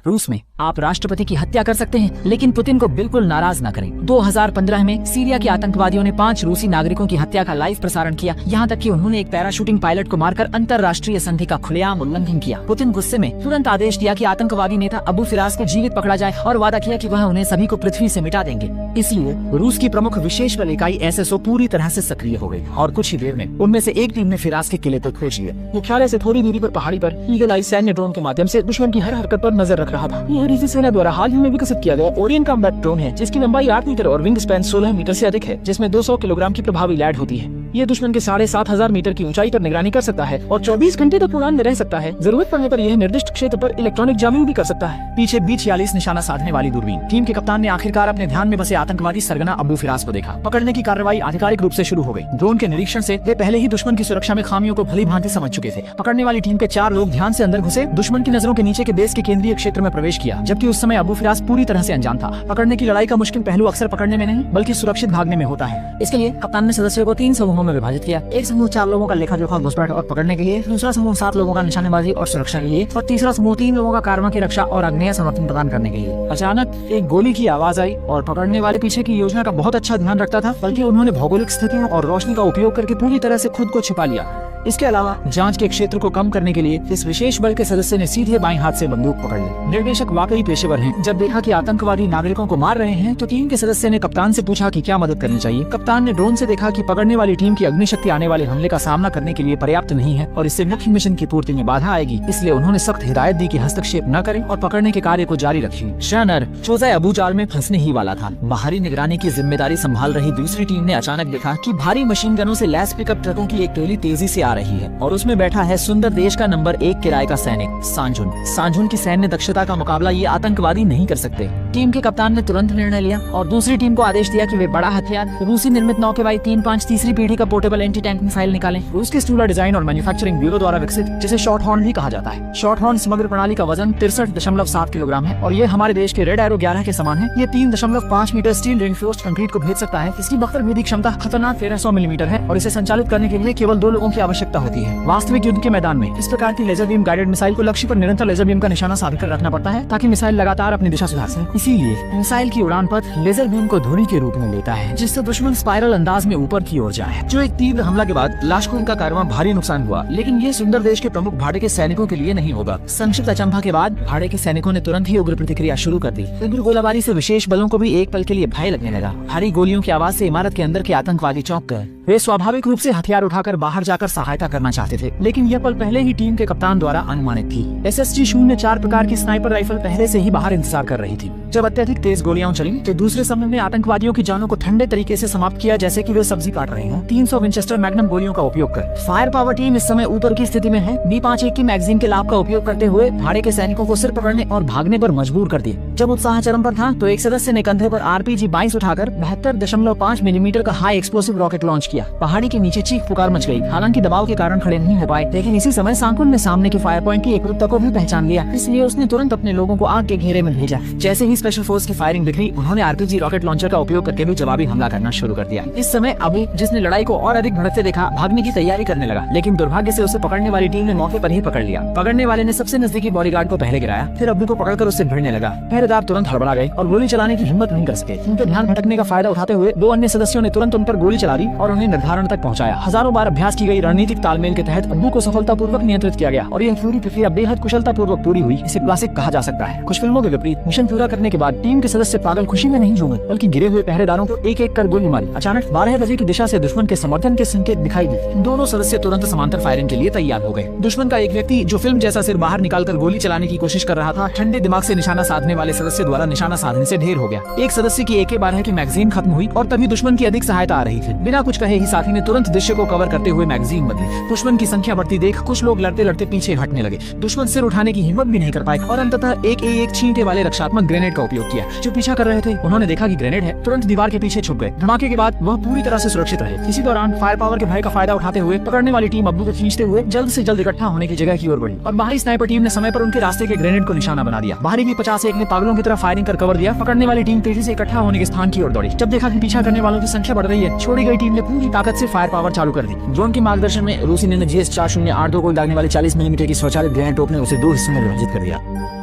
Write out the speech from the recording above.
रूस में आप राष्ट्रपति की हत्या कर सकते हैं, लेकिन पुतिन को बिल्कुल नाराज न करें। 2015 में सीरिया के आतंकवादियों ने 5 रूसी नागरिकों की हत्या का लाइव प्रसारण किया, यहाँ तक कि उन्होंने एक पैराशूटिंग पायलट को मारकर अंतर्राष्ट्रीय संधि का खुलेआम उल्लंघन किया। पुतिन गुस्से में तुरंत आदेश दिया कि आतंकवादी नेता अबू फिराज को जीवित पकड़ा जाए और वादा किया कि वह उन्हें सभी को पृथ्वी से मिटा देंगे। इसलिए रूस की प्रमुख विशेष बल इकाई SSO पूरी तरह से सक्रिय हो गई और कुछ ही देर में उनमें से एक टीम ने फिराज के किले पर खोज लिया। मुख्यालय से थोड़ी दूरी पर पहाड़ी पर ईगल आई सैन्य ड्रोन के माध्यम से दुश्मन की हर हरकत पर नजर रख रहा था। यह रूसी सेना द्वारा हाल ही में विकसित किया गया ओरियन कॉम्बैट ड्रोन है, जिसकी लंबाई 8 मीटर और विंग स्पैन 16 मीटर से अधिक है, जिसमें 200 किलोग्राम की प्रभावी लैड होती है। ये दुश्मन के 7,500 मीटर की ऊंचाई पर निगरानी कर सकता है और 24 घंटे तक उड़ान में रह सकता है। जरूरत पड़ने पर यह निर्दिष्ट क्षेत्र पर इलेक्ट्रॉनिक जामिंग भी कर सकता है। पीछे B-46 निशाना साधने वाली दूरबीन। टीम के कप्तान ने आखिरकार अपने ध्यान में बसे आतंकवादी सरगना अबू फिराज को देखा। पकड़ने की कार्रवाई आधिकारिक रूप से शुरू हो गई। ड्रोन के निरीक्षण से वे पहले ही दुश्मन की सुरक्षा में खामियों को भली भांति समझ चुके थे। पकड़ने वाली टीम के 4 लोग ध्यान से अंदर घुसे, दुश्मन की नजरों के नीचे के बेस के केंद्रीय क्षेत्र में प्रवेश किया, जबकि उस समय अबू फिराज पूरी तरह से अनजान था। पकड़ने की लड़ाई का मुश्किल पहलू अक्सर पकड़ने में नहीं बल्कि सुरक्षित भागने में होता है। इसके लिए कप्तान ने सदस्यों को 3 समूहों में विभाजित किया। एक समूह 4 लोगों का लेखा जोखा घुसपैठ और पकड़ने के लिए, दूसरा समूह 7 लोगों का निशानेबाजी और सुरक्षा के लिए, और तीसरा समूह 3 लोगों का कार्रवाई की रक्षा और आग्नेय समर्थन प्रदान करने के लिए। अचानक एक गोली की आवाज आई और पकड़ने वाले पीछे की योजना का बहुत अच्छा ध्यान रखता था, बल्कि उन्होंने भौगोलिक स्थितियों और रोशनी का उपयोग करके पूरी तरह से खुद को छिपा लिया। इसके अलावा जांच के क्षेत्र को कम करने के लिए इस विशेष बल के सदस्य ने सीधे बाएं हाथ से बंदूक पकड़ ली। निर्देशक वाकई पेशेवर हैं। जब देखा कि आतंकवादी नागरिकों को मार रहे हैं तो टीम के सदस्य ने कप्तान से पूछा कि क्या मदद करनी चाहिए। कप्तान ने ड्रोन से देखा कि पकड़ने वाली टीम की अग्निशक्ति आने वाले हमले का सामना करने के लिए पर्याप्त नहीं है और इससे मुख्य मिशन की पूर्ति में बाधा आएगी। इसलिए उन्होंने सख्त हिदायत दी कि हस्तक्षेप न करें और पकड़ने के कार्य को जारी रखें। शनर चोज़ा अबू जाल में फंसने ही वाला था। बाहरी निगरानी की जिम्मेदारी संभाल रही दूसरी टीम ने अचानक देखा कि भारी मशीन गनों से लैस पिकअप ट्रकों की एक टोली तेजी से आ रही है और उसमें बैठा है सुंदर देश का नंबर 1 किराए का सैनिक सांजुन। सांजुन की सैन्य दक्षता का मुकाबला ये आतंकवादी नहीं कर सकते। टीम के कप्तान ने तुरंत निर्णय लिया और दूसरी टीम को आदेश दिया कि वे बड़ा हथियार रूसी निर्मित 9K-35 तीसरी पीढ़ी का पोर्टेबल एंटी टैंक मिसाइल निकालें। रूस के स्टूलर डिजाइन और मैन्युफैक्चरिंग ब्यूरो द्वारा विकसित, जिसे शॉर्ट हॉर्न भी कहा जाता है। शॉर्ट हॉर्न समग्र प्रणाली का वजन 63.7 किलोग्राम है और ये हमारे देश के रेड एरो 11 के समान है। ये 3.5 मीटर स्टील रिइंफोर्स्ड कंक्रीट को भेज सकता है। इसकी बख्तर भेदी क्षमता खतरनाक 1300 मिलीमीटर है और इसे संचालित करने के लिए केवल 2 लोगों की आवश्यकता होती है। वास्तविक युद्ध के मैदान में इस प्रकार की लेजर बीम गाइडेड मिसाइल को लक्ष्य पर निरंतर लेजर बीम का निशाना साबित कर रखना पड़ता है ताकि मिसाइल लगातार अपनी दिशा सुधार सके। इसीलिए मिसाइल की उड़ान पथ लेजर बीम को धुरी के रूप में लेता है, जिससे दुश्मन स्पाइरल अंदाज में ऊपर की ओर जाए। जो एक तीव्र हमला के बाद लाशकों का कारवां भारी नुकसान हुआ, लेकिन ये सुंदर देश के प्रमुख भाड़े के सैनिकों के लिए नहीं होगा। संक्षिप्त अचंभा के बाद भाड़े के सैनिकों ने तुरंत ही उग्र प्रतिक्रिया शुरू कर दी। उग्र गोलाबारी से विशेष बलों को भी एक पल के लिए भय लगने लगा। भारी गोलियों की आवाज से इमारत के अंदर के आतंकवादी चौंक गए। वे स्वाभाविक रूप से हथियार उठाकर बाहर जाकर सहायता करना चाहते थे, लेकिन यह पल पहले ही टीम के कप्तान द्वारा अनुमानित थी। SSG-04 प्रकार की स्नाइपर राइफल पहले से ही बाहर इंतजार कर रही थी। जब अत्यधिक तेज गोलियां चली तो दूसरे समय में आतंकवादियों की जानों को ठंडे तरीके से समाप्त किया, जैसे कि वे सब्जी काट रहे हों। 300 विंचेस्टर मैग्नम गोलियों का उपयोग कर फायर पावर टीम इस समय ऊपर की स्थिति में है। B-51 की मैगजीन के लाभ का उपयोग करते हुए भाड़े के सैनिकों को सिर पकड़ने और भागने पर मजबूर कर दिया। जब उत्साह चरम पर था तो एक सदस्य ने कंधे पर RPG-22 उठाकर 72.5 मिलीमीटर का हाई एक्सप्लोसिव रॉकेट लॉन्च किया। पहाड़ी के नीचे चीख पुकार मच गई। हालांकि दबाव के कारण खड़े नहीं हो पाए, लेकिन इसी समय सांकुन ने सामने के फायर पॉइंट की एकरूपता को भी पहचान लिया। इसलिए उसने तुरंत अपने लोगों को आग के घेरे में भेजा। जैसे ही स्पेशल फोर्स की फायरिंग दिखी, उन्होंने RPG रॉकेट लॉन्चर का उपयोग करके भी जवाबी हमला करना शुरू कर दिया। इस समय अबू, जिसने लड़ाई को और अधिक भड़कते देखा, भागने की तैयारी करने लगा, लेकिन दुर्भाग्य से उसे पकड़ने वाली टीम ने मौके पर ही पकड़ लिया। पकड़ने वाले ने सबसे नजदीकी बॉडीगार्ड को पहले गिराया, फिर अबू को पकड़कर उससे भिड़ने लगा। पहरेदार तुरंत हड़बड़ा गए और गोली चलाने की हिम्मत नहीं कर सके। उनके ध्यान भटकने का फायदा उठाते हुए 2 अन्य सदस्यों ने तुरंत उन पर गोली चला दी और उन्हें निर्धारण तक पहुंचाया। हजारों बार अभ्यास की गई रणनीतिक तालमेल के तहत अबू को सफलतापूर्वक नियंत्रित किया गया और यह पूरी प्रक्रिया बेहद कुशलतापूर्वक पूरी हुई। इसे क्लासिक कहा जा सकता है। कुछ फिल्मों के विपरीत मिशन पूरा करने के बाद टीम के सदस्य पागल खुशी में नहीं झूमे, बल्कि गिरे हुए पहरेदारों को एक एक कर गोली मारी। अचानक 12 बजे की दिशा से दुश्मन के समर्थन के संकेत दिखाई दिए। दोनों सदस्य तुरंत समांतर फायरिंग के लिए तैयार हो गए। दुश्मन का एक व्यक्ति, जो फिल्म जैसा सिर बाहर निकालकर गोली चलाने की कोशिश कर रहा था, ठंडे दिमाग से निशाना साधने वाले सदस्य द्वारा निशाना साधने से ढेर हो गया। एक सदस्य की AK-12 की मैगजीन खत्म हुई और तभी दुश्मन की अधिक सहायता आ रही थी। बिना कुछ कहे ही साथी ने तुरंत दृश्य को कवर करते हुए मैगजीन बदली। दुश्मन की संख्या बढ़ती देख कुछ लोग लड़ते लड़ते पीछे हटने लगे। दुश्मन सिर उठाने की हिम्मत भी नहीं कर पाए और अंततः एक छींटे वाले रक्षात्मक ग्रेनेड का उपयोग किया। जो पीछा कर रहे थे, उन्होंने देखा कि ग्रेनेड है, तुरंत दीवार के पीछे छुप गए। धमाके के बाद वह पूरी तरह से सुरक्षित रहे। इसी दौरान फायर पावर के भय का फायदा उठाते हुए पकड़ने वाली टीम अब्बू को खींचते हुए जल्द से जल्द इकट्ठा होने की जगह की ओर बढ़ी और बाहरी स्नाइपर टीम ने समय पर उनके रास्ते के ग्रेनेड को निशाना बना दिया। बाहरी B-51 ने पागलों की तरह फायरिंग कर कवर दिया। पकड़ने वाली टीम तेजी से इकट्ठा होने के स्थान की ओर दौड़ी। जब देखा कि पीछा करने वालों की संख्या बढ़ रही है, छोड़ी गई टीम ने पूरी ताकत से फायर पावर चालू कर दी। ड्रोन के मार्गदर्शन में रूसी ने GS-4082 गोली दागने वाली 40 मिलीमीटर की स्वचालित ग्रेनेड तोप ने उसे 2 हिस्सों में विभाजित कर दिया।